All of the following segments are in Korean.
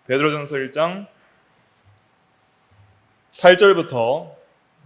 베드로전서 1장 8절부터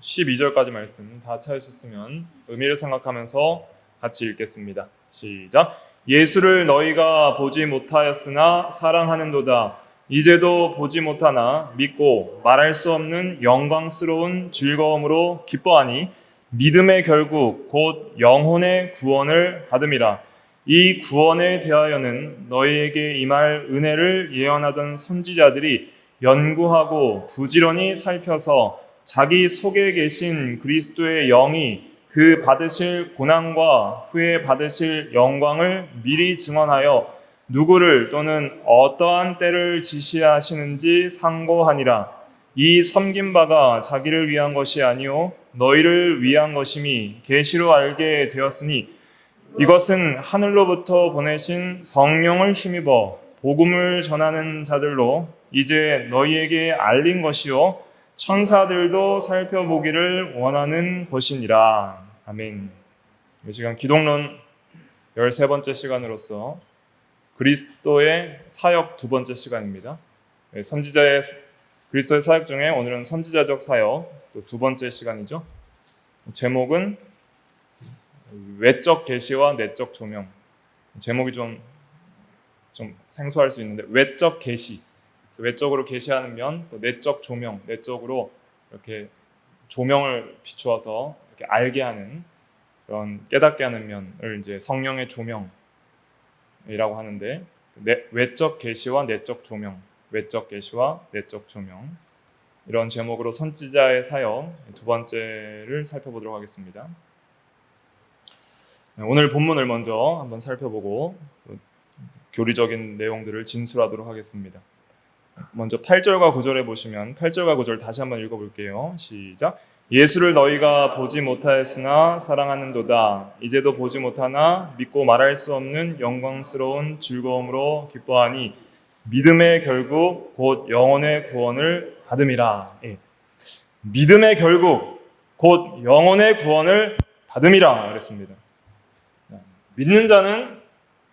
12절까지 말씀 다 찾으셨으면 의미를 생각하면서 같이 읽겠습니다. 시작. 예수를 너희가 보지 못하였으나 사랑하는도다. 이제도 보지 못하나 믿고 말할 수 없는 영광스러운 즐거움으로 기뻐하니 믿음의 결국 곧 영혼의 구원을 받음이라. 이 구원에 대하여는 너희에게 임할 은혜를 예언하던 선지자들이 연구하고 부지런히 살펴서 자기 속에 계신 그리스도의 영이 그 받으실 고난과 후에 받으실 영광을 미리 증언하여 누구를 또는 어떠한 때를 지시하시는지 상고하니라. 이 섬긴 바가 자기를 위한 것이 아니요 너희를 위한 것임이 계시로 알게 되었으니 이것은 하늘로부터 보내신 성령을 힘입어 복음을 전하는 자들로 이제 너희에게 알린 것이요 천사들도 살펴보기를 원하는 것이니라. 아멘. 이 시간 기독론 13번째 시간으로서 그리스도의 사역 2번째 시간입니다. 그리스도의 사역 중에 오늘은 선지자적 사역 또 2번째 시간이죠. 제목은 외적 계시와 내적 조명. 제목이 좀 생소할 수 있는데 외적 계시, 외적으로 계시하는 면, 또 내적 조명, 내적으로 이렇게 조명을 비추어서 이렇게 알게 하는 그런 깨닫게 하는 면을 이제 성령의 조명이라고 하는데 외적 계시와 내적 조명, 외적 계시와 내적 조명 이런 제목으로 선지자의 사역 2번째를 살펴보도록 하겠습니다. 오늘 본문을 먼저 한번 살펴보고 교리적인 내용들을 진술하도록 하겠습니다. 먼저 8절과 9절에 보시면 8절과 9절 다시 한번 읽어볼게요. 시작. 예수를 너희가 보지 못하였으나 사랑하는도다. 이제도 보지 못하나 믿고 말할 수 없는 영광스러운 즐거움으로 기뻐하니 믿음의 결국 곧 영혼의 구원을 받음이라. 예. 믿음의 결국 곧 영혼의 구원을 받음이라 그랬습니다. 믿는 자는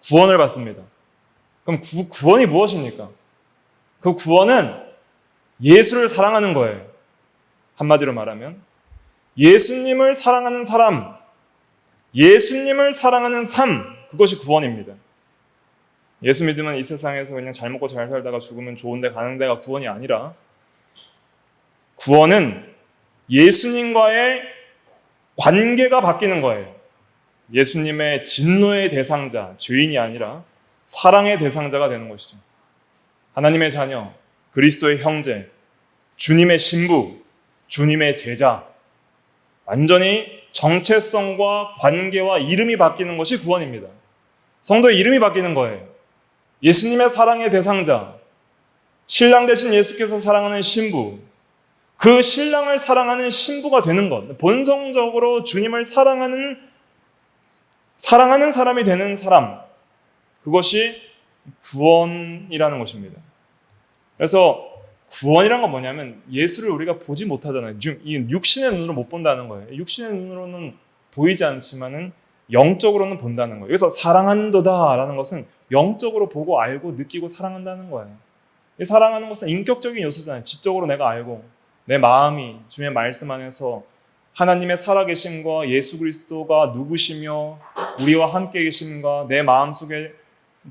구원을 받습니다. 그럼 구원이 무엇입니까? 그 구원은 예수를 사랑하는 거예요. 한마디로 말하면 예수님을 사랑하는 사람, 예수님을 사랑하는 삶, 그것이 구원입니다. 예수 믿으면 이 세상에서 그냥 잘 먹고 잘 살다가 죽으면 좋은 데 가는 데가 구원이 아니라 구원은 예수님과의 관계가 바뀌는 거예요. 예수님의 진노의 대상자, 죄인이 아니라 사랑의 대상자가 되는 것이죠. 하나님의 자녀, 그리스도의 형제, 주님의 신부, 주님의 제자, 완전히 정체성과 관계와 이름이 바뀌는 것이 구원입니다. 성도의 이름이 바뀌는 거예요. 예수님의 사랑의 대상자, 신랑 되신 예수께서 사랑하는 신부, 그 신랑을 사랑하는 신부가 되는 것, 본성적으로 주님을 사랑하는 사람이 되는 사람, 그것이 구원이라는 것입니다. 그래서 구원이란 건 뭐냐면 예수를 우리가 보지 못하잖아요. 지금 이 육신의 눈으로 못 본다는 거예요. 육신의 눈으로는 보이지 않지만은 영적으로는 본다는 거예요. 그래서 사랑한도다라는 것은 영적으로 보고 알고 느끼고 사랑한다는 거예요. 이 사랑하는 것은 인격적인 요소잖아요. 지적으로 내가 알고 내 마음이 주의 말씀 안에서 하나님의 살아계심과 예수 그리스도가 누구시며 우리와 함께 계심과 내 마음속에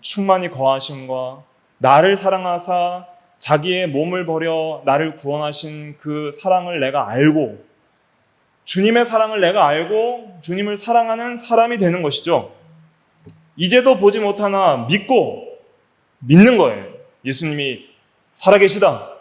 충만히 거하심과 나를 사랑하사 자기의 몸을 버려 나를 구원하신 그 사랑을 내가 알고 주님의 사랑을 내가 알고 주님을 사랑하는 사람이 되는 것이죠. 이제도 보지 못하나 믿고 믿는 거예요. 예수님이 살아계시다.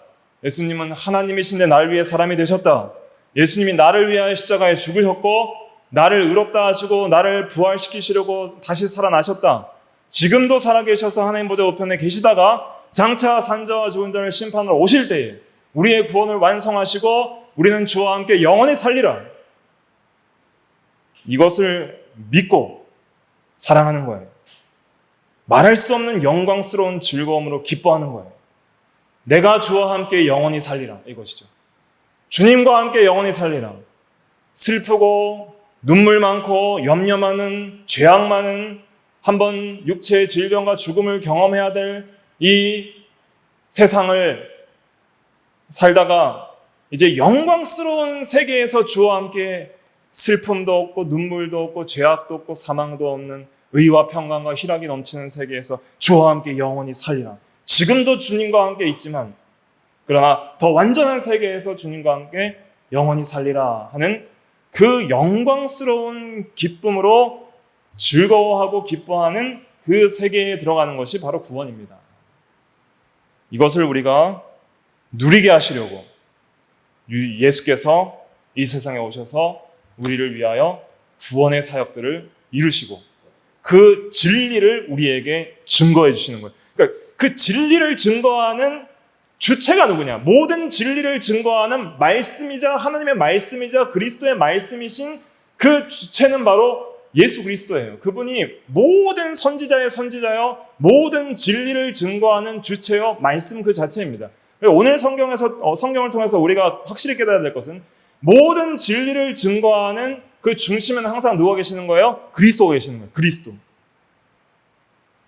예수님은 하나님이신데 날 위해 사람이 되셨다. 예수님이 나를 위하여 십자가에 죽으셨고 나를 의롭다 하시고 나를 부활시키시려고 다시 살아나셨다. 지금도 살아계셔서 하나님 보좌 우편에 계시다가 장차 산자와 죽은 자를 심판하러 오실 때에 우리의 구원을 완성하시고 우리는 주와 함께 영원히 살리라. 이것을 믿고 사랑하는 거예요. 말할 수 없는 영광스러운 즐거움으로 기뻐하는 거예요. 내가 주와 함께 영원히 살리라. 이것이죠. 주님과 함께 영원히 살리라. 슬프고 눈물 많고 염려 많은 죄악 많은 한번 육체의 질병과 죽음을 경험해야 될 이 세상을 살다가 이제 영광스러운 세계에서 주와 함께 슬픔도 없고 눈물도 없고 죄악도 없고 사망도 없는 의와 평강과 희락이 넘치는 세계에서 주와 함께 영원히 살리라. 지금도 주님과 함께 있지만 그러나 더 완전한 세계에서 주님과 함께 영원히 살리라 하는 그 영광스러운 기쁨으로 즐거워하고 기뻐하는 그 세계에 들어가는 것이 바로 구원입니다. 이것을 우리가 누리게 하시려고 예수께서 이 세상에 오셔서 우리를 위하여 구원의 사역들을 이루시고 그 진리를 우리에게 증거해 주시는 거예요. 그러니까 그 진리를 증거하는 주체가 누구냐? 모든 진리를 증거하는 말씀이자 하나님의 말씀이자 그리스도의 말씀이신 그 주체는 바로 예수 그리스도예요. 그분이 모든 선지자의 선지자여 모든 진리를 증거하는 주체여 말씀 그 자체입니다. 오늘 성경을 통해서 우리가 확실히 깨달아야 될 것은 모든 진리를 증거하는 그 중심에는 항상 누가 계시는 거예요? 그리스도가 계시는 거예요. 그리스도.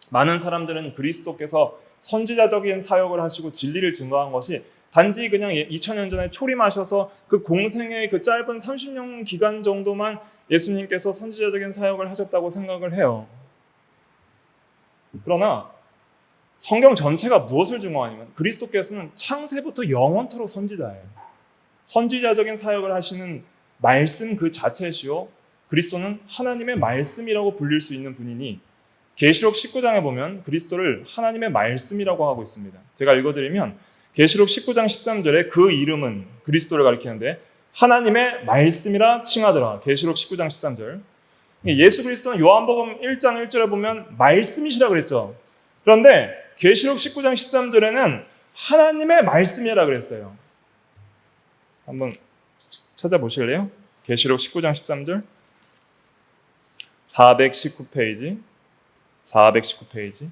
많은 사람들은 그리스도께서 선지자적인 사역을 하시고 진리를 증거한 것이 단지 그냥 2000년 전에 초림하셔서 그 공생의 그 짧은 30년 기간 정도만 예수님께서 선지자적인 사역을 하셨다고 생각을 해요. 그러나 성경 전체가 무엇을 증거하냐면 그리스도께서는 창세부터 영원토록 선지자예요. 선지자적인 사역을 하시는 말씀 그 자체시요. 그리스도는 하나님의 말씀이라고 불릴 수 있는 분이니 계시록 19장에 보면 그리스도를 하나님의 말씀이라고 하고 있습니다. 제가 읽어드리면 계시록 19장 13절에 그 이름은 그리스도를 가리키는데 하나님의 말씀이라 칭하더라. 계시록 19장 13절. 예수 그리스도는 요한복음 1장 1절에 보면 말씀이시라 그랬죠. 그런데 계시록 19장 13절에는 하나님의 말씀이라 그랬어요. 한번 찾아보실래요? 계시록 19장 13절 419페이지 419페이지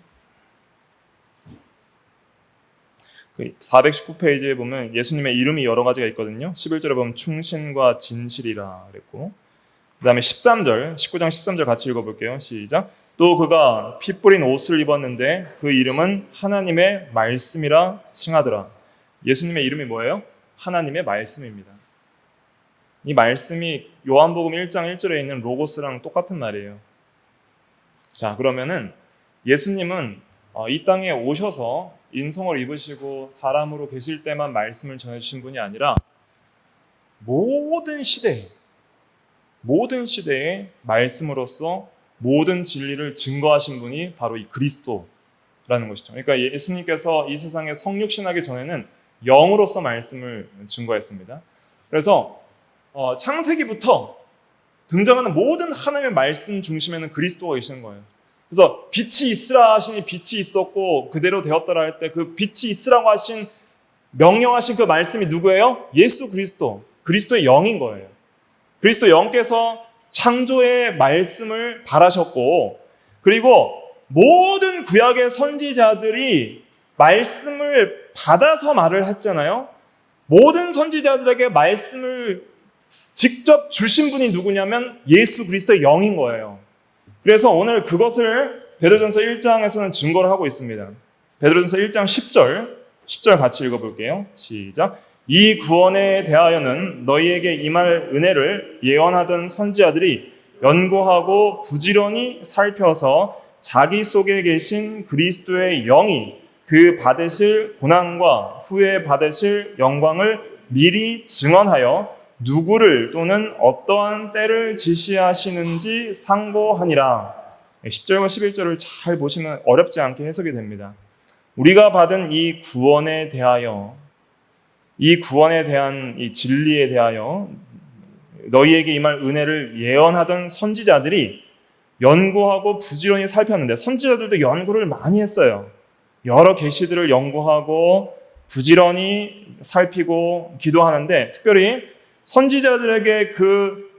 419페이지에 보면 예수님의 이름이 여러 가지가 있거든요. 11절에 보면 충신과 진실이라 그랬고 그 다음에 13절 19장 13절 같이 읽어볼게요. 시작. 또 그가 피 뿌린 옷을 입었는데 그 이름은 하나님의 말씀이라 칭하더라. 예수님의 이름이 뭐예요? 하나님의 말씀입니다. 이 말씀이 요한복음 1장 1절에 있는 로고스랑 똑같은 말이에요. 자, 그러면은 예수님은 이 땅에 오셔서 인성을 입으시고 사람으로 계실 때만 말씀을 전해주신 분이 아니라 모든 시대에 말씀으로서 모든 진리를 증거하신 분이 바로 이 그리스도라는 것이죠. 그러니까 예수님께서 이 세상에 성육신하기 전에는 영으로서 말씀을 증거했습니다. 그래서 창세기부터 등장하는 모든 하나님의 말씀 중심에는 그리스도가 계시는 거예요. 그래서 빛이 있으라 하시니 빛이 있었고 그대로 되었더라 할 때 그 빛이 있으라고 하신 명령하신 그 말씀이 누구예요? 예수 그리스도, 그리스도의 영인 거예요. 그리스도 영께서 창조의 말씀을 발하셨고 그리고 모든 구약의 선지자들이 말씀을 받아서 말을 했잖아요. 모든 선지자들에게 말씀을 직접 주신 분이 누구냐면 예수 그리스도의 영인 거예요. 그래서 오늘 그것을 베드로전서 1장에서는 증거를 하고 있습니다. 베드로전서 1장 10절 같이 읽어볼게요. 시작. 이 구원에 대하여는 너희에게 임할 은혜를 예언하던 선지자들이 연구하고 부지런히 살펴서 자기 속에 계신 그리스도의 영이 그 받으실 고난과 후에 받으실 영광을 미리 증언하여 누구를 또는 어떠한 때를 지시하시는지 상고하니라. 10절과 11절을 잘 보시면 어렵지 않게 해석이 됩니다. 우리가 받은 이 구원에 대하여 이 구원에 대한 이 진리에 대하여 너희에게 임할 은혜를 예언하던 선지자들이 연구하고 부지런히 살폈는데 선지자들도 연구를 많이 했어요. 여러 계시들을 연구하고 부지런히 살피고 기도하는데 특별히 선지자들에게 그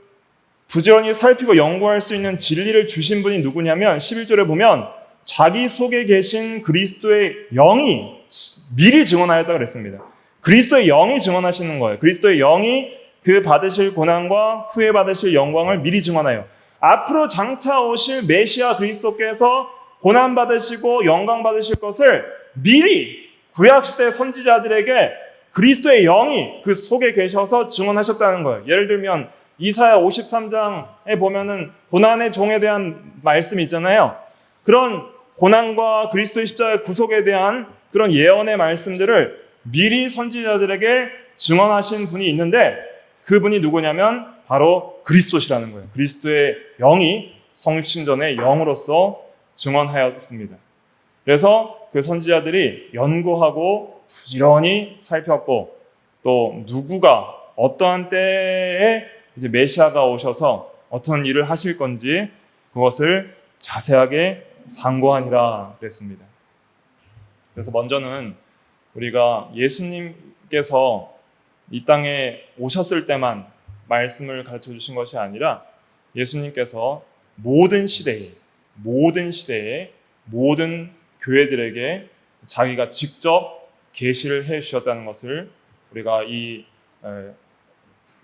부지런히 살피고 연구할 수 있는 진리를 주신 분이 누구냐면 11절에 보면 자기 속에 계신 그리스도의 영이 미리 증언하였다 그랬습니다. 그리스도의 영이 증언하시는 거예요. 그리스도의 영이 그 받으실 고난과 후에 받으실 영광을 미리 증언하여 앞으로 장차 오실 메시아 그리스도께서 고난 받으시고 영광 받으실 것을 미리 구약시대 선지자들에게 그리스도의 영이 그 속에 계셔서 증언하셨다는 거예요. 예를 들면 이사야 53장에 보면은 고난의 종에 대한 말씀이 있잖아요. 그런 고난과 그리스도의 십자가의 구속에 대한 그런 예언의 말씀들을 미리 선지자들에게 증언하신 분이 있는데 그분이 누구냐면 바로 그리스도시라는 거예요. 그리스도의 영이 성육신전의 영으로서 증언하였습니다. 그래서 그 선지자들이 연구하고 부지런히 살폈고 또 누구가 어떠한 때에 이제 메시아가 오셔서 어떤 일을 하실 건지 그것을 자세하게 상고하니라 그랬습니다. 그래서 먼저는 우리가 예수님께서 이 땅에 오셨을 때만 말씀을 가르쳐 주신 것이 아니라 예수님께서 모든 시대에 모든 교회들에게 자기가 직접 계시를 해 주셨다는 것을 우리가 이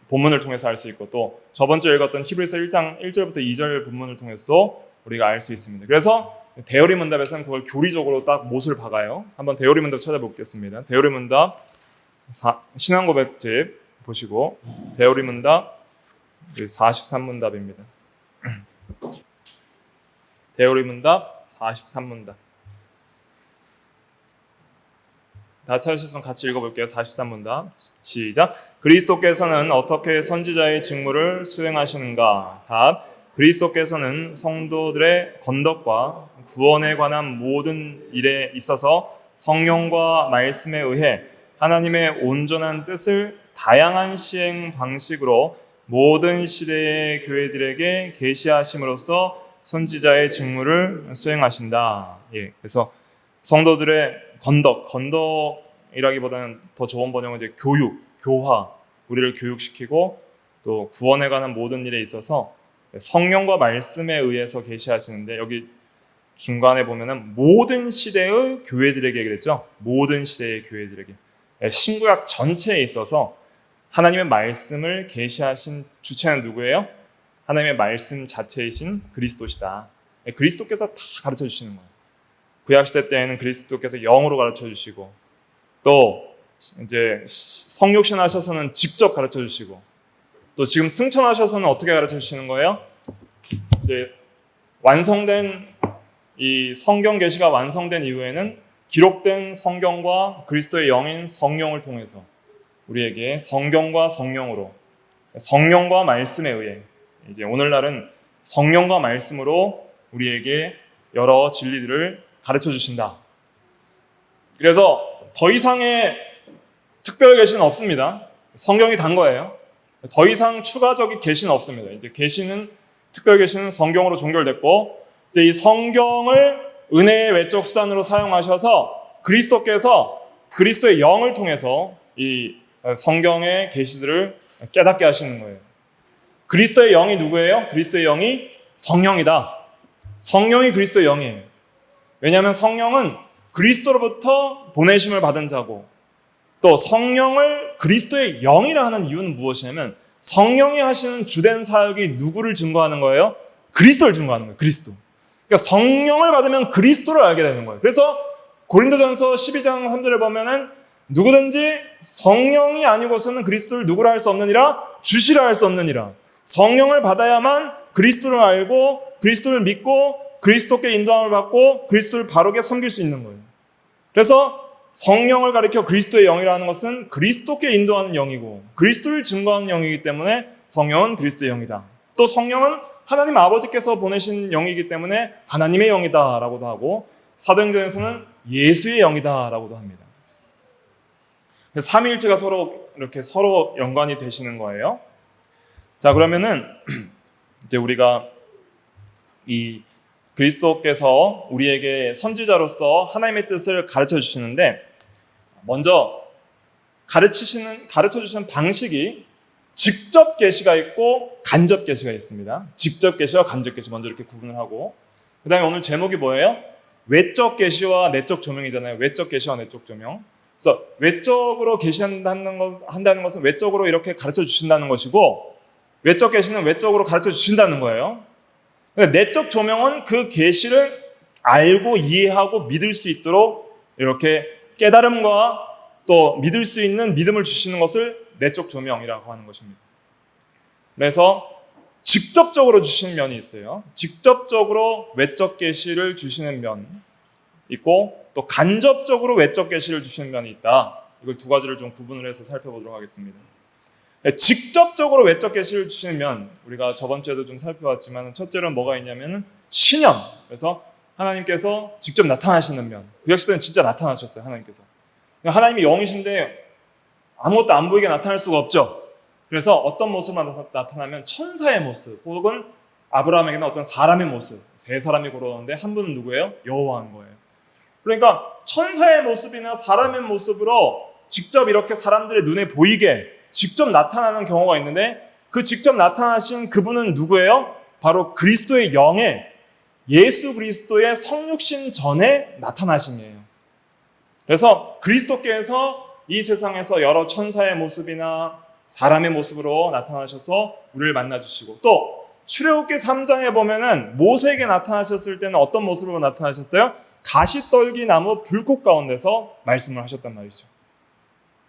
본문을 통해서 알 수 있고 또 저번 주에 읽었던 히브리서 1장 1절부터 2절 본문을 통해서도 우리가 알 수 있습니다. 그래서 대요리 문답에서는 그걸 교리적으로 딱 못을 박아요. 한번 대요리 문답 찾아보겠습니다. 대요리 문답 신앙고백집 보시고 대요리 문답 43문답입니다. 대요리 문답 43문답. 다 찾으셨으면 같이 읽어볼게요. 43문답 시작. 그리스도께서는 어떻게 선지자의 직무를 수행하시는가? 답. 그리스도께서는 성도들의 건덕과 구원에 관한 모든 일에 있어서 성령과 말씀에 의해 하나님의 온전한 뜻을 다양한 시행 방식으로 모든 시대의 교회들에게 계시하심으로써 선지자의 직무를 수행하신다. 예, 그래서 성도들의 건덕이라기보다는 더 좋은 번역은 이제 교화, 우리를 교육시키고 또 구원에 관한 모든 일에 있어서 성령과 말씀에 의해서 계시하시는데 여기 중간에 보면은 모든 시대의 교회들에게 그랬죠. 모든 시대의 교회들에게 신구약 전체에 있어서 하나님의 말씀을 계시하신 주체는 누구예요? 하나님의 말씀 자체이신 그리스도시다. 그리스도께서 다 가르쳐 주시는 거예요. 구약시대 때에는 그리스도께서 영으로 가르쳐 주시고 또 이제 성육신 하셔서는 직접 가르쳐 주시고 또 지금 승천하셔서는 어떻게 가르쳐 주시는 거예요? 이제 완성된 이 성경 계시가 완성된 이후에는 기록된 성경과 그리스도의 영인 성령을 통해서 우리에게 성경과 성령으로 성령과 말씀에 의해 이제 오늘날은 성령과 말씀으로 우리에게 여러 진리들을 가르쳐 주신다. 그래서 더 이상의 특별 계시는 없습니다. 성경이 단 거예요. 더 이상 추가적인 계시는 없습니다. 이제 계시는 특별 계시는 성경으로 종결됐고 이제 이 성경을 은혜의 외적 수단으로 사용하셔서 그리스도께서 그리스도의 영을 통해서 이 성경의 계시들을 깨닫게 하시는 거예요. 그리스도의 영이 누구예요? 그리스도의 영이 성령이다. 성령이 그리스도의 영이에요. 왜냐하면 성령은 그리스도로부터 보내심을 받은 자고 또 성령을 그리스도의 영이라 하는 이유는 무엇이냐면 성령이 하시는 주된 사역이 누구를 증거하는 거예요? 그리스도를 증거하는 거예요. 그리스도. 그러니까 성령을 받으면 그리스도를 알게 되는 거예요. 그래서 고린도전서 12장 3절에 보면은 누구든지 성령이 아니고서는 그리스도를 누구라 할 수 없느니라 주시라 할 수 없느니라. 성령을 받아야만 그리스도를 알고 그리스도를 믿고 그리스도께 인도함을 받고 그리스도를 바르게 섬길 수 있는 거예요. 그래서 성령을 가리켜 그리스도의 영이라는 것은 그리스도께 인도하는 영이고 그리스도를 증거하는 영이기 때문에 성령은 그리스도의 영이다. 또 성령은 하나님 아버지께서 보내신 영이기 때문에 하나님의 영이다라고도 하고 사도행전에서는 예수의 영이다라고도 합니다. 삼위일체가 서로 연관이 되시는 거예요. 자, 그러면은 이제 우리가 이 그리스도께서 우리에게 선지자로서 하나님의 뜻을 가르쳐 주시는데 먼저 가르쳐 주시는 방식이 직접 계시가 있고 간접 계시가 있습니다. 직접 계시와 간접 계시 먼저 이렇게 구분을 하고 그다음에 오늘 제목이 뭐예요? 외적 계시와 내적 조명이잖아요. 외적 계시와 내적 조명. 그래서 외적으로 계시한다는 것은 외적으로 이렇게 가르쳐 주신다는 것이고 외적 계시는 외적으로 가르쳐 주신다는 거예요. 내적 조명은 그 계시를 알고 이해하고 믿을 수 있도록 이렇게 깨달음과 또 믿을 수 있는 믿음을 주시는 것을 내적 조명이라고 하는 것입니다. 그래서 직접적으로 주시는 면이 있어요. 직접적으로 외적 계시를 주시는 면 있고 또 간접적으로 외적 계시를 주시는 면이 있다. 이걸 두 가지를 좀 구분을 해서 살펴보도록 하겠습니다. 직접적으로 외적 계시를 주시는 면, 우리가 저번 주에도 좀 살펴봤지만 첫째로는 뭐가 있냐면 신현. 그래서 하나님께서 직접 나타나시는 면. 구약시대는 진짜 나타나셨어요. 하나님께서. 하나님이 영이신데 아무것도 안 보이게 나타날 수가 없죠. 그래서 어떤 모습만 나타나면 천사의 모습 혹은 아브라함에게는 어떤 사람의 모습, 세 사람이 걸어오는데 한 분은 누구예요? 여호와인 거예요. 그러니까 천사의 모습이나 사람의 모습으로 직접 이렇게 사람들의 눈에 보이게 직접 나타나는 경우가 있는데 그 직접 나타나신 그분은 누구예요? 바로 그리스도의 영에 예수 그리스도의 성육신 전에 나타나심이에요. 그래서 그리스도께서 이 세상에서 여러 천사의 모습이나 사람의 모습으로 나타나셔서 우리를 만나주시고 또 출애굽기 3장에 보면은 모세에게 나타나셨을 때는 어떤 모습으로 나타나셨어요? 가시떨기 나무 불꽃 가운데서 말씀을 하셨단 말이죠.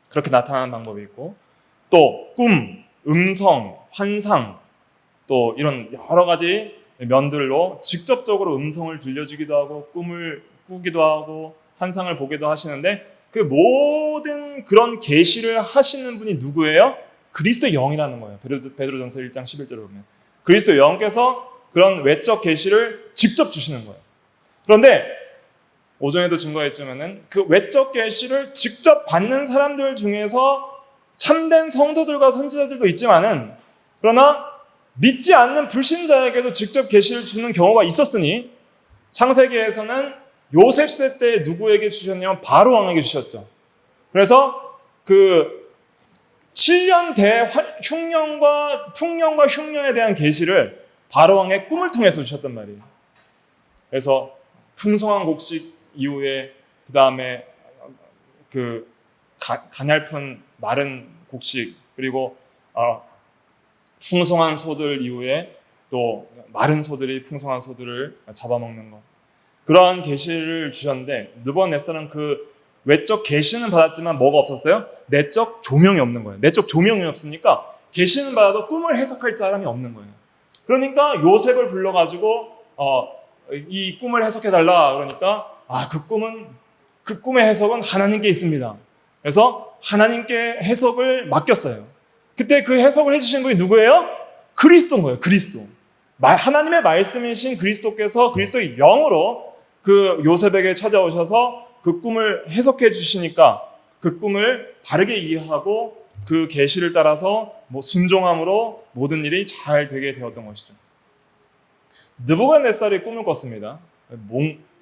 그렇게 나타나는 방법이 있고 또 꿈, 음성, 환상 또 이런 여러 가지 면들로 직접적으로 음성을 들려주기도 하고 꿈을 꾸기도 하고 환상을 보기도 하시는데 그 모든 그런 계시를 하시는 분이 누구예요? 그리스도의 영이라는 거예요. 베드로전서 1장 11절을 보면 그리스도의 영께서 그런 외적 계시를 직접 주시는 거예요. 그런데 오전에도 증거했지만은 그 외적 계시를 직접 받는 사람들 중에서 참된 성도들과 선지자들도 있지만은 그러나 믿지 않는 불신자에게도 직접 계시를 주는 경우가 있었으니 창세기에서는 요셉 시대 때 누구에게 주셨냐면 바로 왕에게 주셨죠. 그래서 그 7년 흉년과 풍년과 흉년에 대한 계시를 바로 왕의 꿈을 통해서 주셨단 말이에요. 그래서 풍성한 곡식 이후에 그 다음에 그 가냘픈 마른 곡식 그리고 풍성한 소들 이후에 또 마른 소들이 풍성한 소들을 잡아먹는 것 그러한 계시를 주셨는데 느부갓네살은 그 외적 계시는 받았지만 뭐가 없었어요? 내적 조명이 없는 거예요. 내적 조명이 없으니까 계시는 받아도 꿈을 해석할 사람이 없는 거예요. 그러니까 요셉을 불러가지고 이 꿈을 해석해달라 그러니까 그 꿈의 해석은 하나님께 있습니다. 그래서 하나님께 해석을 맡겼어요. 그때 그 해석을 해주신 분이 누구예요? 그리스도인 거예요. 그리스도. 하나님의 말씀이신 그리스도께서 그리스도의 영으로 그 요셉에게 찾아오셔서 그 꿈을 해석해 주시니까 그 꿈을 바르게 이해하고 그 계시를 따라서 순종함으로 모든 일이 잘 되게 되었던 것이죠. 느부갓네살이 꿈을 꿨습니다.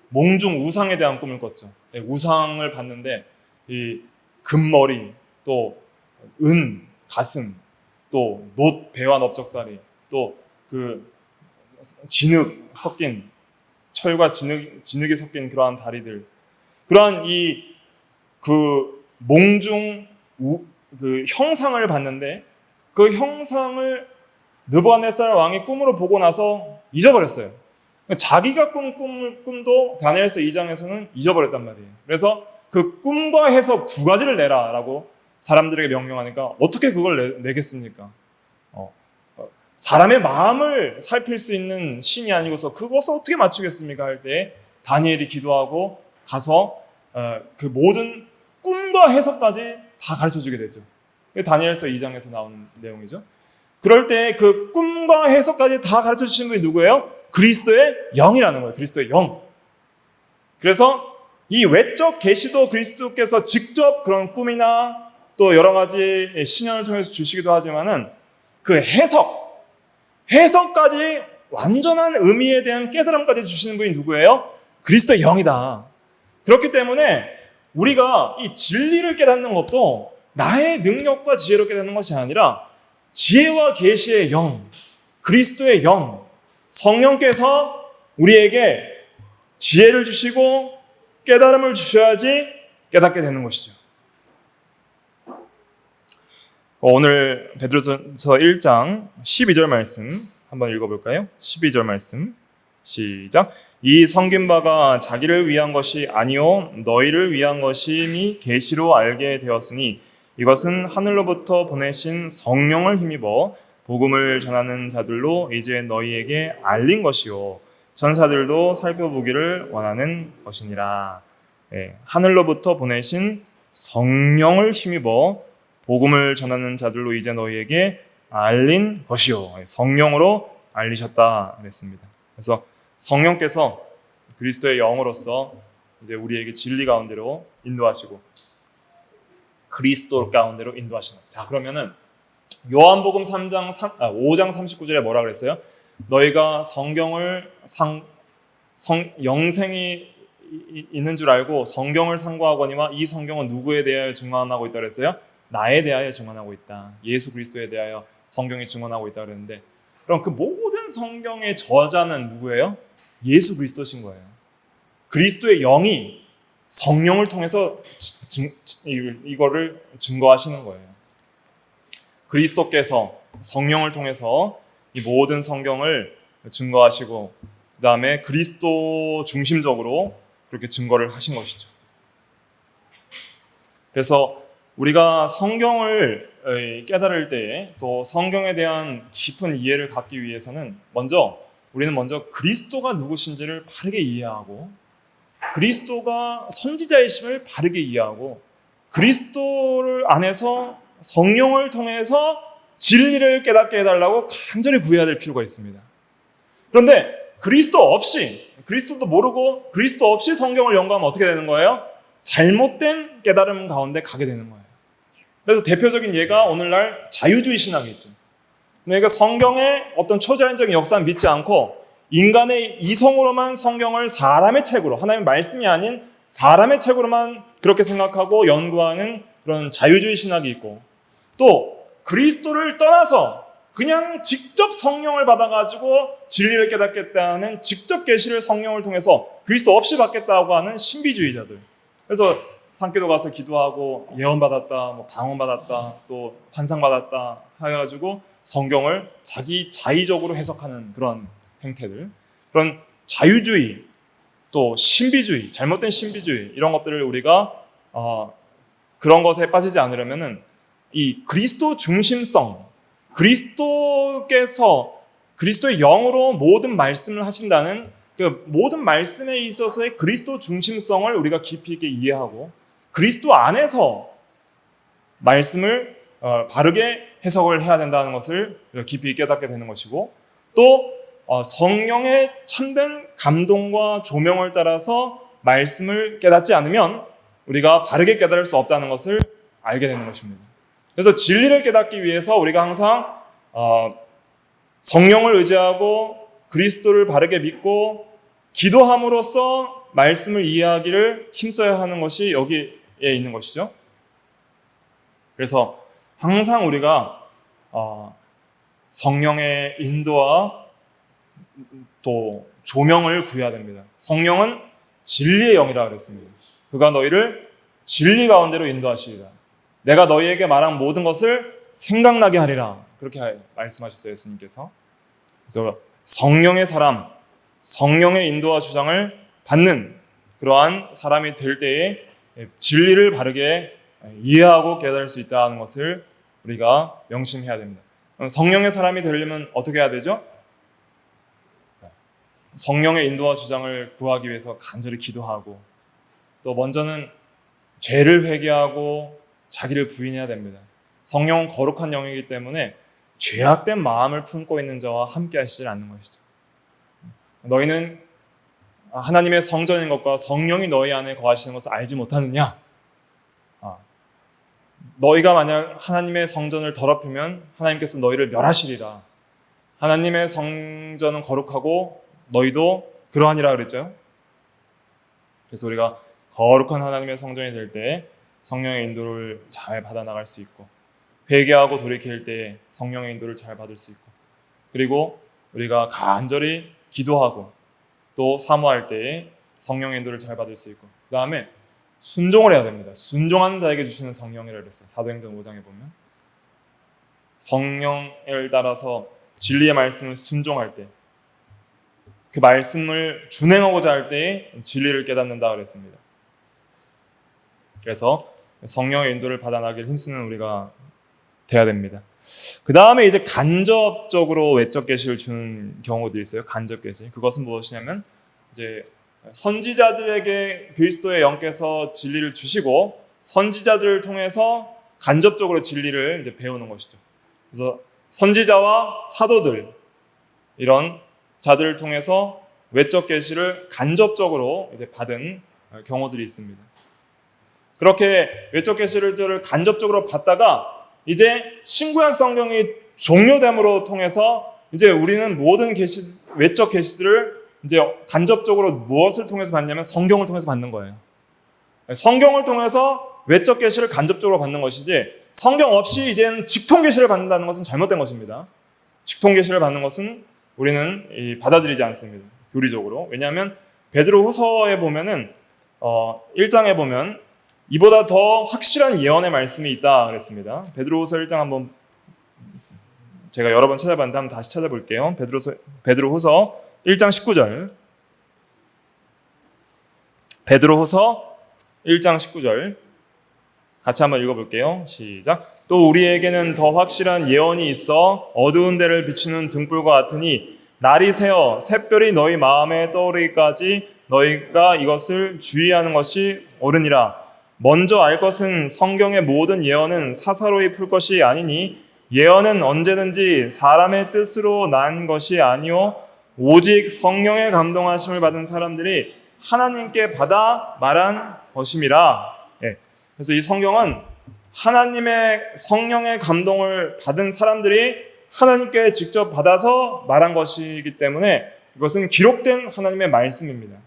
몽중 우상에 대한 꿈을 꿨죠. 우상을 봤는데 이 금머리, 또 은 가슴, 또 놋 배와 넓적다리, 또 그 진흙 섞인 철과 진흙이 섞인 그러한 다리들, 그러한 이 그 몽중 그 형상을 봤는데 그 형상을 느부갓네살 왕이 꿈으로 보고 나서 잊어버렸어요. 자기가 꿈도 다니엘서 2장에서는 잊어버렸단 말이에요. 그래서 그 꿈과 해석 두 가지를 내라라고 사람들에게 명령하니까 어떻게 그걸 내겠습니까? 사람의 마음을 살필 수 있는 신이 아니고서 그것을 어떻게 맞추겠습니까? 할 때 다니엘이 기도하고 가서 그 모든 꿈과 해석까지 다 가르쳐주게 되죠. 다니엘서 2장에서 나오는 내용이죠. 그럴 때 그 꿈과 해석까지 다 가르쳐 주신 분이 누구예요? 그리스도의 영이라는 거예요. 그리스도의 영. 그래서 이 외적 계시도 그리스도께서 직접 그런 꿈이나 또 여러 가지 신현을 통해서 주시기도 하지만은 그 해석까지 완전한 의미에 대한 깨달음까지 주시는 분이 누구예요? 그리스도의 영이다. 그렇기 때문에 우리가 이 진리를 깨닫는 것도 나의 능력과 지혜로 깨닫는 것이 아니라 지혜와 계시의 영, 그리스도의 영, 성령께서 우리에게 지혜를 주시고 깨달음을 주셔야지 깨닫게 되는 것이죠. 오늘 베드로전서 1장 12절 말씀 한번 읽어볼까요? 12절 말씀 시작. 이 섬긴 바가 자기를 위한 것이 아니요 너희를 위한 것임이 계시로 알게 되었으니 이것은 하늘로부터 보내신 성령을 힘입어 복음을 전하는 자들로 이제 너희에게 알린 것이요 천사들도 살펴보기를 원하는 것이니라. 하늘로부터 보내신 성령을 힘입어 복음을 전하는 자들로 이제 너희에게 알린 것이요 성령으로 알리셨다 그랬습니다. 그래서 성령께서 그리스도의 영으로서 이제 우리에게 진리 가운데로 인도하시고 그리스도 가운데로 인도하시는 거예요. 자, 그러면은 요한복음 5장 39절에 뭐라 그랬어요? 너희가 성경을 영생이 있는 줄 알고 성경을 상고하거니와 이 성경은 누구에 대하여 증언하고 있다 그랬어요? 나에 대하여 증언하고 있다. 예수 그리스도에 대하여 성경이 증언하고 있다 그랬는데 그럼 그 모든 성경의 저자는 누구예요? 예수 그리스도신 거예요. 그리스도의 영이 성령을 통해서 이거를 증거하시는 거예요. 그리스도께서 성령을 통해서 이 모든 성경을 증거하시고 그 다음에 그리스도 중심적으로 그렇게 증거를 하신 것이죠. 그래서 우리가 성경을 깨달을 때에 또 성경에 대한 깊은 이해를 갖기 위해서는 우리는 먼저 그리스도가 누구신지를 바르게 이해하고 그리스도가 선지자이심을 바르게 이해하고 그리스도를 안에서 성령을 통해서 진리를 깨닫게 해달라고 간절히 구해야 될 필요가 있습니다. 그런데 그리스도도 모르고 그리스도 없이 성경을 연구하면 어떻게 되는 거예요? 잘못된 깨달음 가운데 가게 되는 거예요. 그래서 대표적인 예가 오늘날 자유주의 신학이죠. 그러니까 성경의 어떤 초자연적인 역사는 믿지 않고 인간의 이성으로만 성경을 사람의 책으로, 하나님의 말씀이 아닌 사람의 책으로만 그렇게 생각하고 연구하는 그런 자유주의 신학이 있고, 또 그리스도를 떠나서 그냥 직접 성령을 받아가지고 진리를 깨닫겠다는 직접 계시를 성령을 통해서 그리스도 없이 받겠다고 하는 신비주의자들. 그래서 산기도 가서 기도하고 예언받았다, 방언받았다, 또 환상받았다 해가지고 성경을 자기 자의적으로 해석하는 그런 행태들, 그런 자유주의, 또 신비주의, 잘못된 신비주의 이런 것들을 우리가 그런 것에 빠지지 않으려면은 이 그리스도 중심성, 그리스도께서 그리스도의 영으로 모든 말씀을 하신다는 그 모든 말씀에 있어서의 그리스도 중심성을 우리가 깊이 있게 이해하고 그리스도 안에서 말씀을 바르게 해석을 해야 된다는 것을 깊이 깨닫게 되는 것이고, 또 성령의 참된 감동과 조명을 따라서 말씀을 깨닫지 않으면 우리가 바르게 깨달을 수 없다는 것을 알게 되는 것입니다. 그래서 진리를 깨닫기 위해서 우리가 항상 성령을 의지하고 그리스도를 바르게 믿고 기도함으로써 말씀을 이해하기를 힘써야 하는 것이 여기에 있는 것이죠. 그래서 항상 우리가 성령의 인도와 또 조명을 구해야 됩니다. 성령은 진리의 영이라 그랬습니다. 그가 너희를 진리 가운데로 인도하시리라. 내가 너희에게 말한 모든 것을 생각나게 하리라. 그렇게 말씀하셨어요, 예수님께서. 그래서 성령의 사람, 성령의 인도와 주장을 받는 그러한 사람이 될 때에 진리를 바르게 이해하고 깨달을 수 있다는 것을 우리가 명심해야 됩니다. 성령의 사람이 되려면 어떻게 해야 되죠? 성령의 인도와 주장을 구하기 위해서 간절히 기도하고, 또 먼저는 죄를 회개하고 자기를 부인해야 됩니다. 성령은 거룩한 영이기 때문에 죄악된 마음을 품고 있는 자와 함께 하시지 않는 것이죠. 너희는 하나님의 성전인 것과 성령이 너희 안에 거하시는 것을 알지 못하느냐? 너희가 만약 하나님의 성전을 더럽히면 하나님께서 너희를 멸하시리라. 하나님의 성전은 거룩하고 너희도 그러하니라 그랬죠. 그래서 우리가 거룩한 하나님의 성전이 될 때 성령의 인도를 잘 받아 나갈 수 있고, 회개하고 돌이킬 때 성령의 인도를 잘 받을 수 있고, 그리고 우리가 간절히 기도하고 또 사모할 때에 성령의 인도를 잘 받을 수 있고, 그 다음에 순종을 해야 됩니다. 순종하는 자에게 주시는 성령이라고 그랬어요. 사도행전 5장에 보면 성령을 따라서 진리의 말씀을 순종할 때 그 말씀을 준행하고자 할 때에 진리를 깨닫는다 그랬습니다. 그래서 성령의 인도를 받아 나길 힘쓰는 우리가 돼야 됩니다. 그 다음에 이제 간접적으로 외적 계시를 주는 경우들이 있어요. 간접 계시. 그것은 무엇이냐면 이제 선지자들에게 그리스도의 영께서 진리를 주시고 선지자들을 통해서 간접적으로 진리를 이제 배우는 것이죠. 그래서 선지자와 사도들 이런 자들을 통해서 외적 계시를 간접적으로 이제 받은 경우들이 있습니다. 그렇게 외적 계시를 간접적으로 받다가 이제 신구약 성경이 종료됨으로 통해서 이제 우리는 모든 외적 계시들을 이제 간접적으로 무엇을 통해서 받냐면 성경을 통해서 받는 거예요. 성경을 통해서 외적 계시를 간접적으로 받는 것이지 성경 없이 이제는 직통 계시를 받는다는 것은 잘못된 것입니다. 직통 계시를 받는 것은 우리는 받아들이지 않습니다. 교리적으로. 왜냐하면 베드로후서에 보면은 1장에 보면 이보다 더 확실한 예언의 말씀이 있다 그랬습니다. 베드로후서 1장 한번 제가 여러 번 찾아봤는데 한번 다시 찾아볼게요. 베드로후서 1장 19절. 베드로후서 1장 19절. 같이 한번 읽어볼게요. 시작. 또 우리에게는 더 확실한 예언이 있어 어두운 데를 비추는 등불과 같으니 날이 새어 샛별이 너희 마음에 떠오르기까지 너희가 이것을 주의하는 것이 옳으니라. 먼저 알 것은 성경의 모든 예언은 사사로이 풀 것이 아니니 예언은 언제든지 사람의 뜻으로 난 것이 아니요 오직 성령의 감동하심을 받은 사람들이 하나님께 받아 말한 것임이라. 그래서 이 성경은 하나님의 성령의 감동을 받은 사람들이 하나님께 직접 받아서 말한 것이기 때문에 이것은 기록된 하나님의 말씀입니다.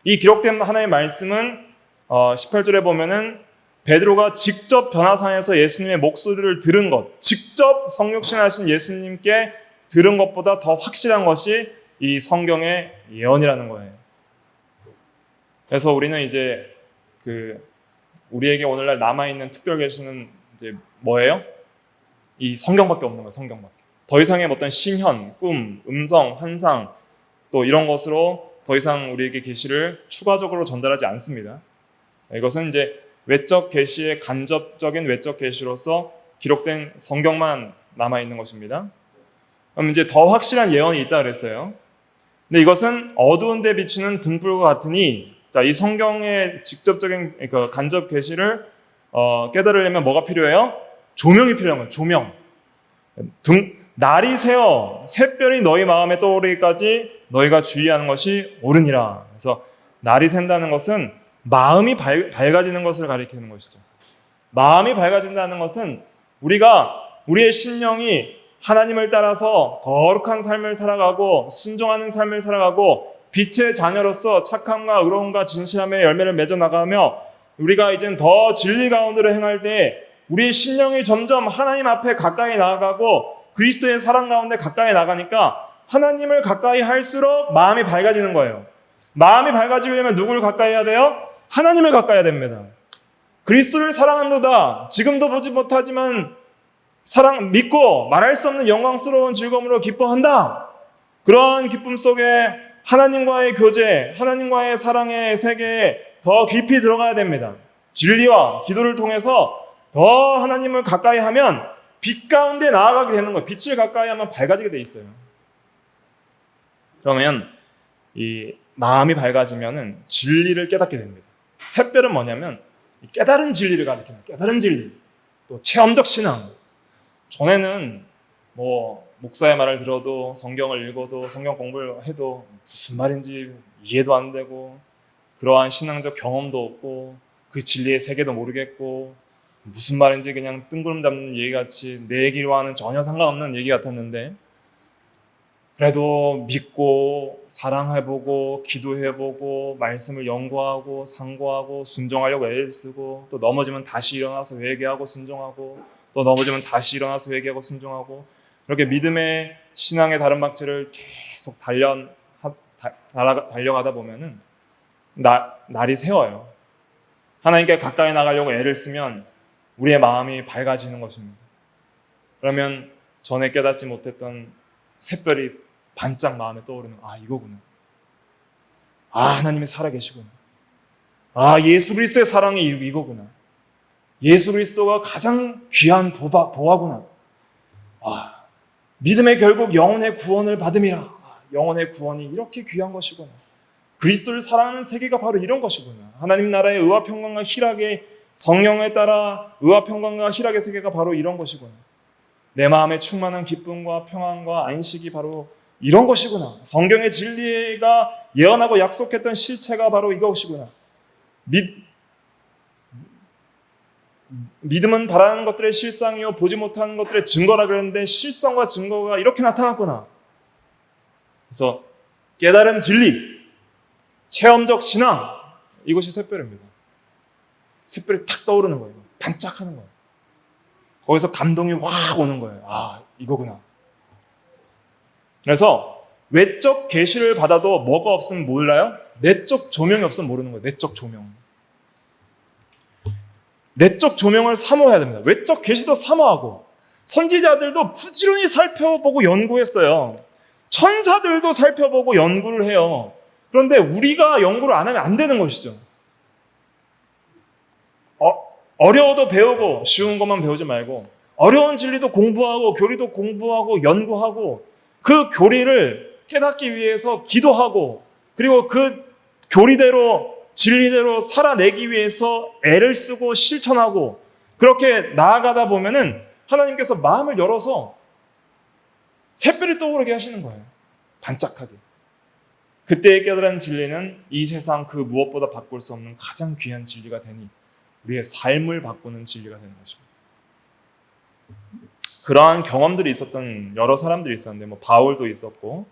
이 기록된 하나님의 말씀은 18절에 보면은 베드로가 직접 변화산에서 예수님의 목소리를 들은 것, 직접 성육신하신 예수님께 들은 것보다 더 확실한 것이 이 성경의 예언이라는 거예요. 그래서 우리는 이제 우리에게 오늘날 남아있는 특별 계시는 이제 뭐예요? 이 성경밖에 없는 거예요. 성경밖에. 더 이상의 어떤 신현, 꿈, 음성, 환상 또 이런 것으로 더 이상 우리에게 계시를 추가적으로 전달하지 않습니다. 이것은 이제 외적 계시의 간접적인 외적 계시로서 기록된 성경만 남아있는 것입니다. 그럼 이제 더 확실한 예언이 있다 그랬어요. 근데 이것은 어두운 데 비추는 등불과 같으니 자, 이 성경의 직접적인 그러니까 간접 계시를 깨달으려면 뭐가 필요해요? 조명이 필요한 거예요. 조명. 날이 새어 샛별이 너희 마음에 떠오르기까지 너희가 주의하는 것이 옳으니라. 그래서 날이 샌다는 것은 마음이 밝아지는 것을 가리키는 것이죠. 마음이 밝아진다는 것은 우리의 심령이 하나님을 따라서 거룩한 삶을 살아가고 순종하는 삶을 살아가고 빛의 자녀로서 착함과 의로움과 진실함의 열매를 맺어 나가며 우리가 이젠 더 진리 가운데로 행할 때 우리의 심령이 점점 하나님 앞에 가까이 나아가고 그리스도의 사랑 가운데 가까이 나가니까 하나님을 가까이 할수록 마음이 밝아지는 거예요. 마음이 밝아지려면 누구를 가까이 해야 돼요? 하나님을 가까이 해야 됩니다. 그리스도를 사랑한도다. 지금도 보지 못하지만 믿고 말할 수 없는 영광스러운 즐거움으로 기뻐한다. 그런 기쁨 속에 하나님과의 교제, 하나님과의 사랑의 세계에 더 깊이 들어가야 됩니다. 진리와 기도를 통해서 더 하나님을 가까이 하면 빛 가운데 나아가게 되는 거예요. 빛을 가까이 하면 밝아지게 돼 있어요. 그러면 이 마음이 밝아지면은 진리를 깨닫게 됩니다. 샛별은 뭐냐면 깨달은 진리를 가리키는 깨달은 진리. 또 체험적 신앙. 전에는 목사의 말을 들어도 성경을 읽어도 성경 공부를 해도 무슨 말인지 이해도 안 되고 그러한 신앙적 경험도 없고 그 진리의 세계도 모르겠고 무슨 말인지 그냥 뜬구름 잡는 얘기같이 내 얘기와는 전혀 상관없는 얘기 같았는데 그래도 믿고 사랑해보고 기도해보고 말씀을 연구하고 상고하고 순종하려고 애를 쓰고 또 넘어지면 다시 일어나서 회개하고 순종하고 또 넘어지면 다시 일어나서 회개하고 순종하고 그렇게 믿음의 신앙의 다른 박질을 계속 달려가다 보면은 날이 새어요. 하나님께 가까이 나가려고 애를 쓰면 우리의 마음이 밝아지는 것입니다. 그러면 전에 깨닫지 못했던 샛별이 반짝 마음에 떠오르는 이거구나. 하나님이 살아계시구나. 예수 그리스도의 사랑이 이거구나. 예수 그리스도가 가장 귀한 보화구나. 믿음의 결국 영혼의 구원을 받음이라. 영혼의 구원이 이렇게 귀한 것이구나. 그리스도를 사랑하는 세계가 바로 이런 것이구나. 하나님 나라의 의와 평강과 희락의 성령에 따라 의와 평강과 희락의 세계가 바로 이런 것이구나. 내 마음에 충만한 기쁨과 평안과 안식이 바로 이런 것이구나. 성경의 진리가 예언하고 약속했던 실체가 바로 이것이구나. 믿음은 바라는 것들의 실상이요 보지 못하는 것들의 증거라 그랬는데 실상과 증거가 이렇게 나타났구나. 그래서 깨달은 진리, 체험적 신앙, 이것이 샛별입니다. 샛별이 탁 떠오르는 거예요. 반짝하는 거예요. 거기서 감동이 확 오는 거예요. 이거구나. 그래서 외적 계시를 받아도 뭐가 없으면 몰라요? 내적 조명이 없으면 모르는 거예요. 내적 조명. 내적 조명을 사모해야 됩니다. 외적 계시도 사모하고 선지자들도 부지런히 살펴보고 연구했어요. 천사들도 살펴보고 연구를 해요. 그런데 우리가 연구를 안 하면 안 되는 것이죠. 어려워도 배우고 쉬운 것만 배우지 말고 어려운 진리도 공부하고 교리도 공부하고 연구하고 그 교리를 깨닫기 위해서 기도하고 그리고 그 교리대로 진리대로 살아내기 위해서 애를 쓰고 실천하고 그렇게 나아가다 보면은 하나님께서 마음을 열어서 샛별이 떠오르게 하시는 거예요. 반짝하게. 그때의 깨달은 진리는 이 세상 그 무엇보다 바꿀 수 없는 가장 귀한 진리가 되니 우리의 삶을 바꾸는 진리가 되는 것입니다. 그러한 경험들이 있었던 여러 사람들이 있었는데 바울도 있었고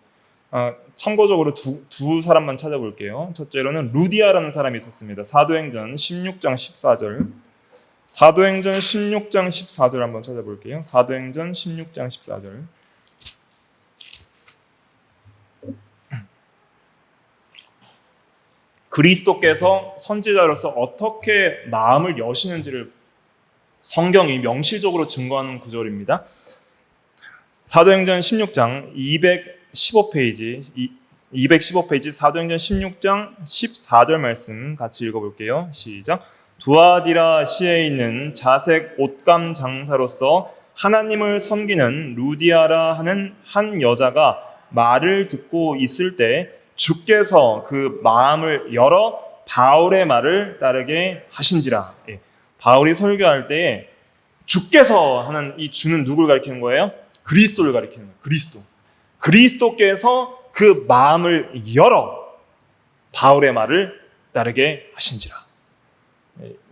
참고적으로 두 사람만 찾아볼게요. 첫째로는 루디아라는 사람이 있었습니다. 사도행전 16장 14절 사도행전 16장 14절 한번 찾아볼게요. 사도행전 16장 14절 그리스도께서 선지자로서 어떻게 마음을 여시는지를 성경이 명시적으로 증거하는 구절입니다. 사도행전 16장 215페이지 사도행전 16장 14절 말씀 같이 읽어볼게요. 시작. 두아디라시에 있는 자색 옷감 장사로서 하나님을 섬기는 루디아라 하는 한 여자가 말을 듣고 있을 때 주께서 그 마음을 열어 바울의 말을 따르게 하신지라. 바울이 설교할 때에 주께서 하는 이 주는 누굴 가리키는 거예요? 그리스도를 가리키는 거예요. 그리스도께서 그 마음을 열어 바울의 말을 따르게 하신지라.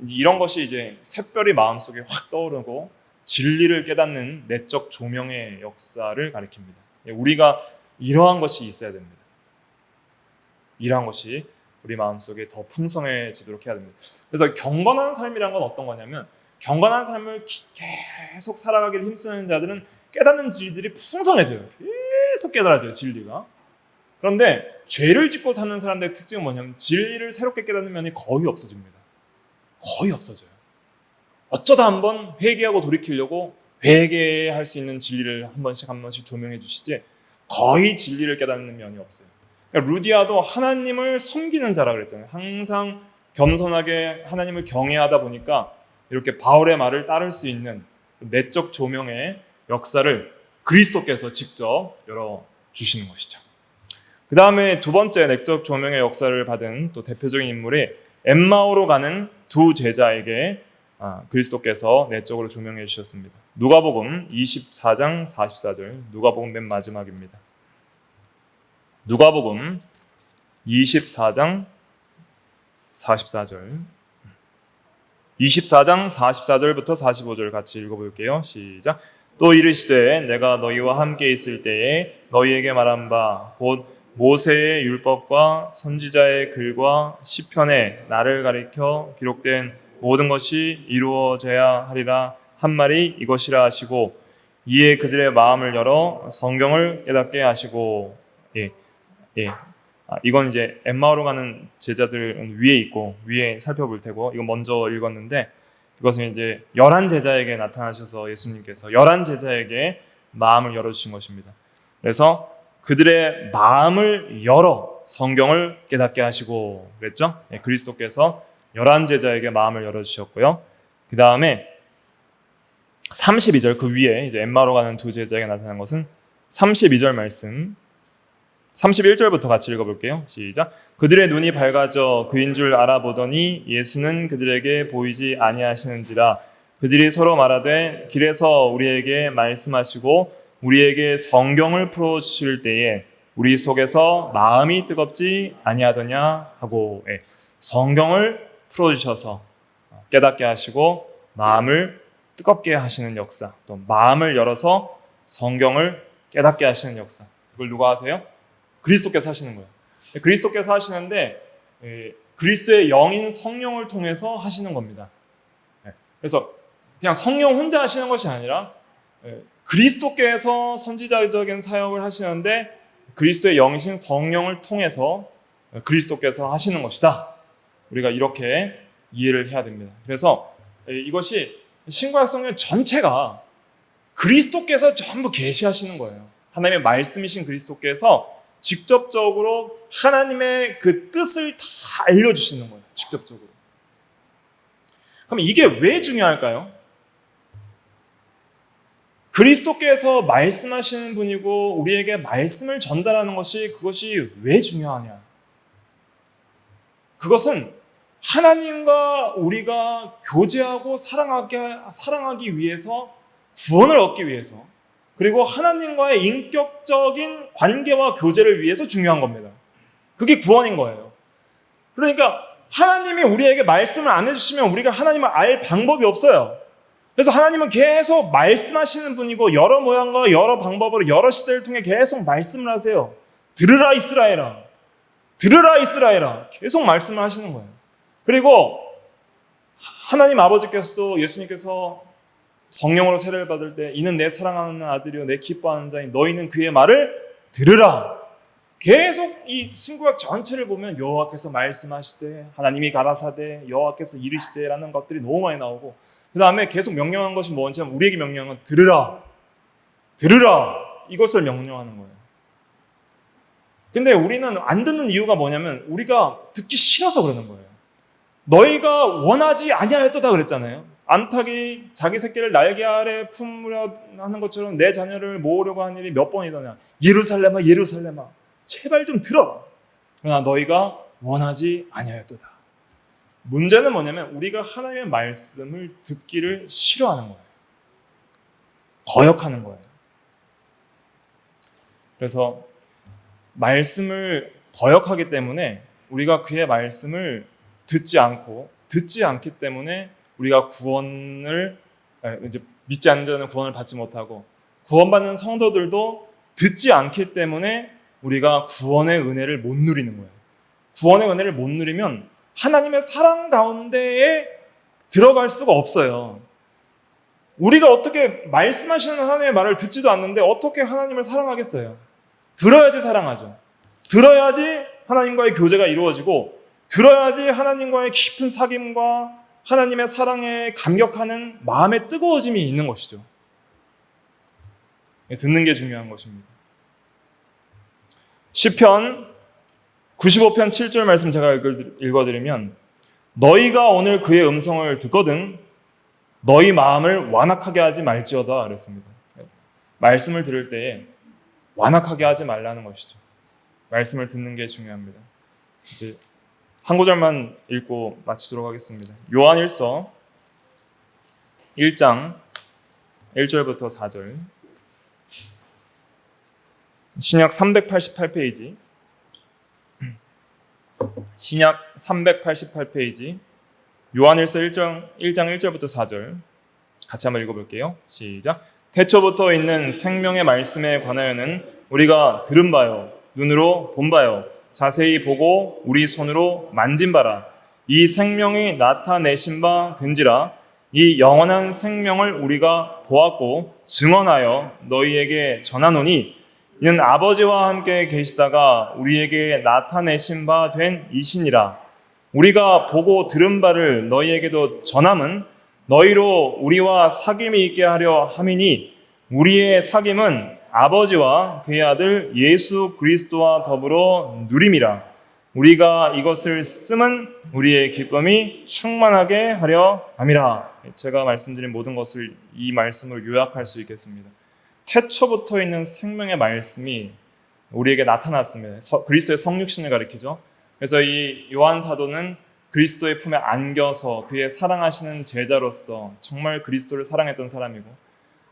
이런 것이 이제 샛별이 마음속에 확 떠오르고 진리를 깨닫는 내적 조명의 역사를 가리킵니다. 우리가 이러한 것이 있어야 됩니다. 이러한 것이 우리 마음속에 더 풍성해지도록 해야 됩니다. 그래서 경건한 삶이란 건 어떤 거냐면 경건한 삶을 계속 살아가기를 힘쓰는 자들은 깨닫는 진리들이 풍성해져요. 계속 깨달아져요, 진리가. 그런데 죄를 짓고 사는 사람들의 특징은 뭐냐면 진리를 새롭게 깨닫는 면이 거의 없어집니다. 거의 없어져요. 어쩌다 한번 회개하고 돌이키려고 회개할 수 있는 진리를 한 번씩 조명해 주시지 거의 진리를 깨닫는 면이 없어요. 그러니까 루디아도 하나님을 섬기는 자라 그랬잖아요. 항상 겸손하게 하나님을 경외하다 보니까 이렇게 바울의 말을 따를 수 있는 내적 조명의 역사를 그리스도께서 직접 열어주시는 것이죠. 그 다음에 두 번째 내적 조명의 역사를 받은 또 대표적인 인물이 엠마오로 가는 두 제자에게 그리스도께서 내적으로 조명해 주셨습니다. 누가복음 24장 44절, 누가복음 맨 마지막입니다. 누가복음 24장 44절 24장 44절부터 45절 같이 읽어볼게요. 시작. 또 이르시되 내가 너희와 함께 있을 때에 너희에게 말한 바 곧 모세의 율법과 선지자의 글과 시편에 나를 가리켜 기록된 모든 것이 이루어져야 하리라 한 말이 이것이라 하시고 이에 그들의 마음을 열어 성경을 깨닫게 하시고 이건 이제 엠마오로 가는 제자들 위에 있고 위에 살펴볼 테고 이건 먼저 읽었는데 이것은 이제 11 제자에게 나타나셔서 예수님께서 11 제자에게 마음을 열어주신 것입니다. 그래서 그들의 마음을 열어 성경을 깨닫게 하시고 그랬죠? 그리스도께서 11제자에게 마음을 열어주셨고요. 그 다음에 32절 그 위에 이제 엠마오로 가는 두 제자에게 나타난 것은 32절 말씀 31절부터 같이 읽어볼게요. 시작. 그들의 눈이 밝아져 그인 줄 알아보더니 예수는 그들에게 보이지 아니하시는지라. 그들이 서로 말하되 길에서 우리에게 말씀하시고 우리에게 성경을 풀어주실 때에 우리 속에서 마음이 뜨겁지 아니하더냐 하고 성경을 풀어주셔서 깨닫게 하시고 마음을 뜨겁게 하시는 역사, 또 마음을 열어서 성경을 깨닫게 하시는 역사. 그걸 누가 하세요? 그리스도께서 하시는 거예요. 그리스도께서 하시는데 그리스도의 영인 성령을 통해서 하시는 겁니다. 그래서 그냥 성령 혼자 하시는 것이 아니라 그리스도께서 선지자적인 사역을 하시는데 그리스도의 영이신 성령을 통해서 그리스도께서 하시는 것이다. 우리가 이렇게 이해를 해야 됩니다. 그래서 이것이 신구약 성경 전체가 그리스도께서 전부 계시하시는 거예요. 하나님의 말씀이신 그리스도께서 직접적으로 하나님의 그 뜻을 다 알려주시는 거예요. 직접적으로. 그럼 이게 왜 중요할까요? 그리스도께서 말씀하시는 분이고 우리에게 말씀을 전달하는 그것이 왜 중요하냐? 그것은 하나님과 우리가 교제하고 사랑하기 위해서, 구원을 얻기 위해서, 그리고 하나님과의 인격적인 관계와 교제를 위해서 중요한 겁니다. 그게 구원인 거예요. 그러니까 하나님이 우리에게 말씀을 안 해주시면 우리가 하나님을 알 방법이 없어요. 그래서 하나님은 계속 말씀하시는 분이고 여러 모양과 여러 방법으로 여러 시대를 통해 계속 말씀을 하세요. 들으라 이스라엘아, 들으라 이스라엘아, 계속 말씀을 하시는 거예요. 그리고 하나님 아버지께서도 예수님께서 성령으로 세례를 받을 때 이는 내 사랑하는 아들이요 내 기뻐하는 자인 너희는 그의 말을 들으라. 계속 이 신구약 전체를 보면 여호와께서 말씀하시되 하나님이 가라사대 여호와께서 이르시되라는 것들이 너무 많이 나오고, 그 다음에 계속 명령한 것이 뭐냐면 우리에게 명령한 건 들으라, 들으라, 이것을 명령하는 거예요. 근데 우리는 안 듣는 이유가 뭐냐면 우리가 듣기 싫어서 그러는 거예요. 너희가 원하지 아니하였도다 그랬잖아요. 암탉이 자기 새끼를 날개 아래 품으려 하는 것처럼 내 자녀를 모으려고 하는 일이 몇 번이더냐. 예루살렘아 예루살렘아 제발 좀 들어라. 그러나 너희가 원하지 아니하였도다. 문제는 뭐냐면 우리가 하나님의 말씀을 듣기를 싫어하는 거예요. 거역하는 거예요. 그래서 말씀을 거역하기 때문에 우리가 그의 말씀을 듣지 않기 때문에 우리가 구원을 이제 믿지 않는 자는 구원을 받지 못하고 구원받는 성도들도 듣지 않기 때문에 우리가 구원의 은혜를 못 누리는 거예요. 구원의 은혜를 못 누리면 하나님의 사랑 가운데에 들어갈 수가 없어요. 우리가 어떻게 말씀하시는 하나님의 말을 듣지도 않는데 어떻게 하나님을 사랑하겠어요? 들어야지 사랑하죠. 들어야지 하나님과의 교제가 이루어지고 들어야지 하나님과의 깊은 사귐과 하나님의 사랑에 감격하는 마음의 뜨거워짐이 있는 것이죠. 듣는 게 중요한 것입니다. 시편 95편 7절 말씀 제가 읽어드리면 너희가 오늘 그의 음성을 듣거든 너희 마음을 완악하게 하지 말지어다 그랬습니다. 말씀을 들을 때에 완악하게 하지 말라는 것이죠. 말씀을 듣는 게 중요합니다. 이제 한 구절만 읽고 마치도록 하겠습니다. 요한일서 1장 1절부터 4절 신약 388페이지 신약 388페이지 요한일서 1장 1절부터 4절 같이 한번 읽어볼게요. 시작. 태초부터 있는 생명의 말씀에 관하여는 우리가 들은 바요 눈으로 본 바요 자세히 보고 우리 손으로 만진 바라. 이 생명이 나타내신 바 된지라. 이 영원한 생명을 우리가 보았고 증언하여 너희에게 전하노니 이는 아버지와 함께 계시다가 우리에게 나타내신 바 된 이시니라. 우리가 보고 들은 바를 너희에게도 전함은 너희로 우리와 사귐이 있게 하려 함이니 우리의 사귐은 아버지와 그의 아들 예수 그리스도와 더불어 누림이라. 우리가 이것을 쓰면 우리의 기쁨이 충만하게 하려 함이라. 제가 말씀드린 모든 것을 이 말씀으로 요약할 수 있겠습니다. 태초부터 있는 생명의 말씀이 우리에게 나타났습니다. 그리스도의 성육신을 가리키죠. 그래서 이 요한 사도는 그리스도의 품에 안겨서 그의 사랑하시는 제자로서 정말 그리스도를 사랑했던 사람이고,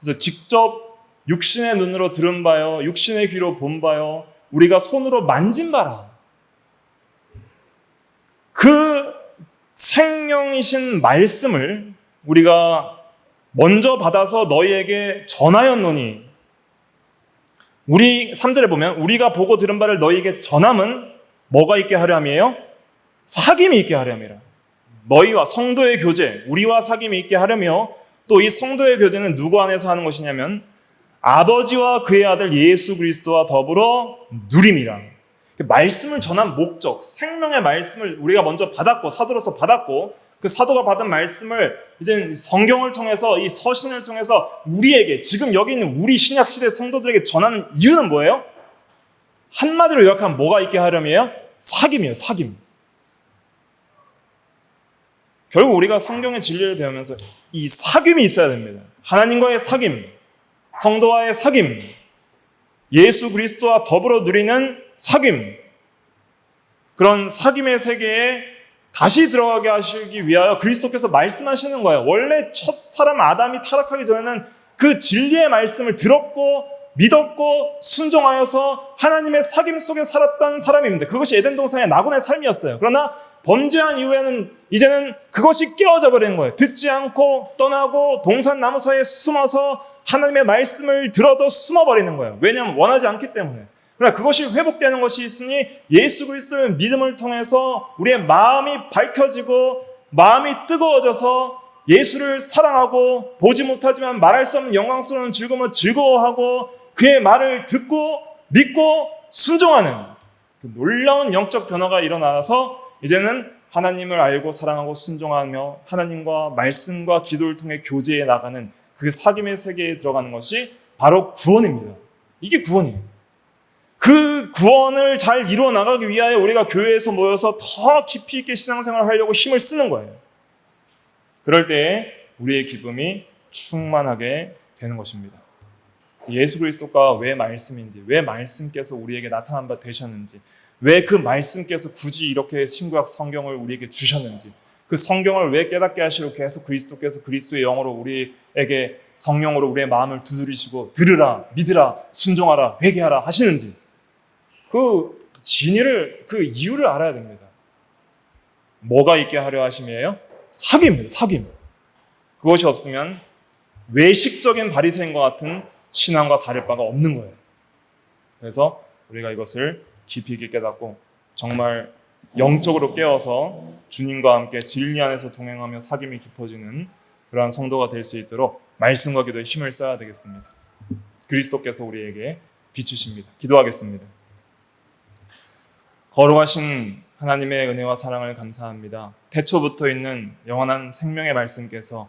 그래서 직접 육신의 눈으로 들은 바요, 육신의 귀로 본 바요, 우리가 손으로 만진 바라. 그 생명이신 말씀을 우리가 먼저 받아서 너희에게 전하였노니, 우리 3절에 보면 우리가 보고 들은 바를 너희에게 전함은 뭐가 있게 하려 함이에요? 사귐이 있게 하려함이라. 너희와 성도의 교제, 우리와 사귐이 있게 하려며, 또 이 성도의 교제는 누구 안에서 하는 것이냐면 아버지와 그의 아들 예수 그리스도와 더불어 누림이라. 말씀을 전한 목적, 생명의 말씀을 우리가 먼저 받았고, 사도로서 받았고, 그 사도가 받은 말씀을 이제 성경을 통해서, 이 서신을 통해서 우리에게, 지금 여기 있는 우리 신약시대 성도들에게 전하는 이유는 뭐예요? 한마디로 요약하면 뭐가 있게 하려면요? 사귐이에요. 사귐. 결국 우리가 성경의 진리를 배우면서 이 사귐이 있어야 됩니다. 하나님과의 사귐, 성도와의 사귐, 예수 그리스도와 더불어 누리는 사귐, 그런 사귐의 세계에 다시 들어가게 하시기 위하여 그리스도께서 말씀하시는 거예요. 원래 첫 사람 아담이 타락하기 전에는 그 진리의 말씀을 들었고 믿었고 순종하여서 하나님의 사귐 속에 살았던 사람입니다. 그것이 에덴 동산의 낙원의 삶이었어요. 그러나 범죄한 이후에는 이제는 그것이 깨어져 버리는 거예요. 듣지 않고 떠나고 동산 나무 사이에 숨어서 하나님의 말씀을 들어도 숨어버리는 거예요. 왜냐하면 원하지 않기 때문에. 그러나 그것이 회복되는 것이 있으니 예수 그리스도의 믿음을 통해서 우리의 마음이 밝혀지고 마음이 뜨거워져서 예수를 사랑하고 보지 못하지만 말할 수 없는 영광스러운 즐거움을 즐거워하고 그의 말을 듣고 믿고 순종하는 그 놀라운 영적 변화가 일어나서 이제는 하나님을 알고 사랑하고 순종하며 하나님과 말씀과 기도를 통해 교제해 나가는 그 사귐의 세계에 들어가는 것이 바로 구원입니다. 이게 구원이에요. 그 구원을 잘 이루어 나가기 위하여 우리가 교회에서 모여서 더 깊이 있게 신앙생활을 하려고 힘을 쓰는 거예요. 그럴 때에 우리의 기쁨이 충만하게 되는 것입니다. 그래서 예수 그리스도가 왜 말씀인지, 왜 말씀께서 우리에게 나타난 바 되셨는지, 왜 그 말씀께서 굳이 이렇게 신구약 성경을 우리에게 주셨는지, 그 성경을 왜 깨닫게 하시고 계속 그리스도께서 그리스도의 영으로 우리에게 성령으로 우리의 마음을 두드리시고 들으라, 믿으라, 순종하라, 회개하라 하시는지, 그 진리를, 그 이유를 알아야 됩니다. 뭐가 있게 하려 하심이에요? 사귐입니다. 사귐. 그것이 없으면 외식적인 바리새인과 같은 신앙과 다를 바가 없는 거예요. 그래서 우리가 이것을 깊이 있게 깨닫고 정말 영적으로 깨어서 주님과 함께 진리 안에서 동행하며 사귐이 깊어지는 그러한 성도가 될 수 있도록 말씀과 기도에 힘을 써야 되겠습니다. 그리스도께서 우리에게 비추십니다. 기도하겠습니다. 거룩하신 하나님의 은혜와 사랑을 감사합니다. 태초부터 있는 영원한 생명의 말씀께서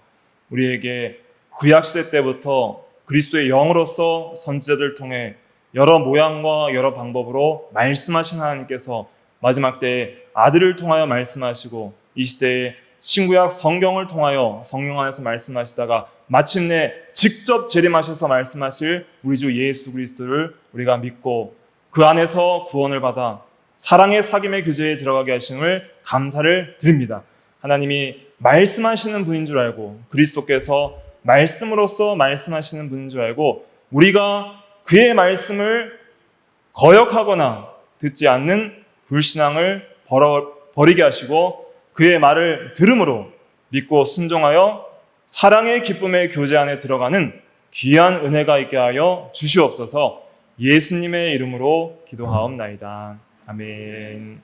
우리에게 구약시대 때부터 그리스도의 영으로서 선지자들을 통해 여러 모양과 여러 방법으로 말씀하신 하나님께서 마지막 때에 아들을 통하여 말씀하시고 이 시대에 신구약 성경을 통하여 성령 안에서 말씀하시다가 마침내 직접 재림하셔서 말씀하실 우리 주 예수 그리스도를 우리가 믿고 그 안에서 구원을 받아 사랑의 사귐의 교제에 들어가게 하심을 감사를 드립니다. 하나님이 말씀하시는 분인 줄 알고 그리스도께서 말씀으로서 말씀하시는 분인 줄 알고 우리가 그의 말씀을 거역하거나 듣지 않는 불신앙을 버리게 하시고 그의 말을 들음으로 믿고 순종하여 사랑의 기쁨의 교제 안에 들어가는 귀한 은혜가 있게 하여 주시옵소서. 예수님의 이름으로 기도하옵나이다. 아멘.